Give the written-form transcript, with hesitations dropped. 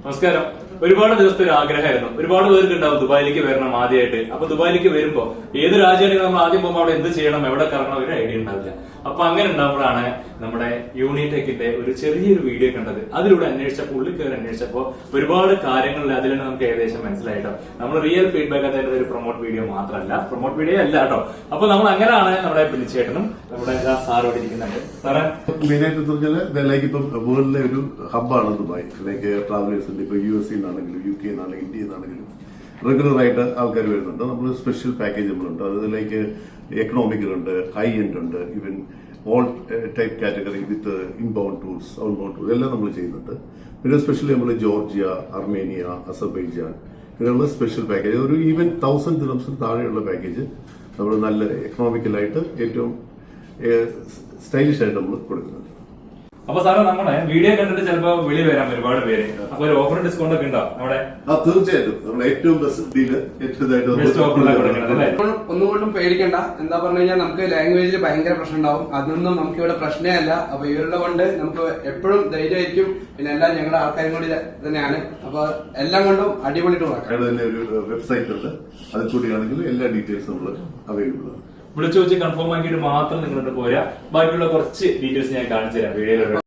നമസ്കാരം. ഒരുപാട് ദിവസത്തെ ഒരു ആഗ്രഹമായിരുന്നു. ഒരുപാട് പേർക്ക് ഉണ്ടാവും ദുബായിലേക്ക് വരണം ആദ്യമായിട്ട്. അപ്പൊ ദുബായിലേക്ക് വരുമ്പോ ഏത് രാജ്യമാണെങ്കിൽ നമ്മൾ ആദ്യം പോകുമ്പോൾ അവിടെ എന്ത് ചെയ്യണം, എവിടെ കറങ്ങണം, ഒരു ഐഡിയ ഉണ്ടാവില്ല. അപ്പൊ അങ്ങനെ ഉണ്ടാകുമ്പോഴാണ് നമ്മുടെ യൂണിടെക്കിന്റെ ഒരു ചെറിയൊരു വീഡിയോ കണ്ടത്. അതിലൂടെ അന്വേഷിച്ചപ്പോൾ ഉള്ളിൽ കയറി അന്വേഷിച്ചപ്പോ ഒരുപാട് കാര്യങ്ങളിൽ അതിൽ തന്നെ നമുക്ക് ഏകദേശം മനസ്സിലായിട്ടോ. നമ്മൾ റിയൽ ഫീഡ്ബാക്ക് അതിന്റെ ഒരു പ്രൊമോട്ട് വീഡിയോ മാത്രമല്ല, പ്രൊമോട്ട് വീഡിയോ അല്ല കേട്ടോ. അപ്പൊ നമ്മൾ അങ്ങനെയാണ് നമ്മുടെ ബിനിച്ചേട്ടനും നമ്മുടെ സാറോട് ഇരിക്കുന്നുണ്ട്. സാറേ, മെയിനായിട്ട് പറഞ്ഞാൽ ലൈക്ക് ഇപ്പം വേൾഡിലെ ഒരു ഹബ്ബാണ് ദുബായ്. ലൈക്ക് ട്രാവലേഴ്സിന്റെ ഇപ്പൊ US നിന്നാണെങ്കിലും UK നിന്നാണെങ്കിലും ഇന്ത്യയിൽ നിന്നാണെങ്കിലും റെഗുലർ ആയിട്ട് ആൾക്കാർ വരുന്നുണ്ട്. നമ്മൾ സ്പെഷ്യൽ പാക്കേജ് നമ്മളുണ്ട്. അത് ലൈക്ക് എക്കണോമിക്കലുണ്ട്, ഹൈ എൻഡ് ഉണ്ട്, even all type category with inbound tours, outbound tours എല്ലാം നമ്മൾ ചെയ്യുന്നുണ്ട്. പിന്നെ സ്പെഷ്യലി നമ്മൾ ജോർജിയ, അർമേനിയ, അസർബൈജാൻ ഇങ്ങനെയുള്ള സ്പെഷ്യൽ പാക്കേജ്, ഒരു ഈവൻ 1000 ദിർഹംസിന് താഴെയുള്ള പാക്കേജ് നമ്മൾ നല്ല എക്കണോമിക്കലായിട്ട് ഏറ്റവും സ്റ്റൈലിഷ് ആയിട്ട് നമ്മൾ കൊടുക്കുന്നുണ്ട്. അപ്പൊ സാറേ, നമ്മുടെ വീഡിയോ കണ്ടിട്ട് ചിലപ്പോ വെളി വരാം ഒരുപാട് പേര്. അപ്പൊ ഒരു ഓഫർ ഡിസ്കൗണ്ട് ഒക്കെ ഉണ്ടോ നമ്മുടെ? തീർച്ചയായിട്ടും നമ്മൾ ഏറ്റവും ബെസ്റ്റ് ഡീല് ഒന്നുകൊണ്ടും പേടിക്കണ്ട. എന്താ പറഞ്ഞു കഴിഞ്ഞാൽ നമുക്ക് ലാംഗ്വേജിൽ ഭയങ്കര പ്രശ്നം ഉണ്ടാവും. അതൊന്നും നമുക്ക് ഇവിടെ പ്രശ്നമേ അല്ല. അപ്പൊ ഇവരുടെ കൊണ്ട് നമുക്ക് എപ്പോഴും ധൈര്യമായിരിക്കും. പിന്നെ എല്ലാം ഞങ്ങളുടെ ആൾക്കാരും കൂടി തന്നെയാണ്. അപ്പൊ എല്ലാം കൊണ്ടും അടിപൊളി ടൂറാണ്. തന്നെ ഒരു വെബ്സൈറ്റ് ഉണ്ട്, അതിൽ കൂടിയാണെങ്കിൽ എല്ലാ ഡീറ്റെയിൽസും നമ്മൾ അവൈലബിൾ ആണ്. വിളിച്ചു വെച്ച് കൺഫേം ആക്കിയിട്ട് മാത്രം നിങ്ങളുടെ പോരാ. ബാക്കിയുള്ള കുറച്ച് ഡീറ്റെയിൽസ് ഞാൻ കാണിച്ചു തരാം വീഡിയോയിലൂടെ.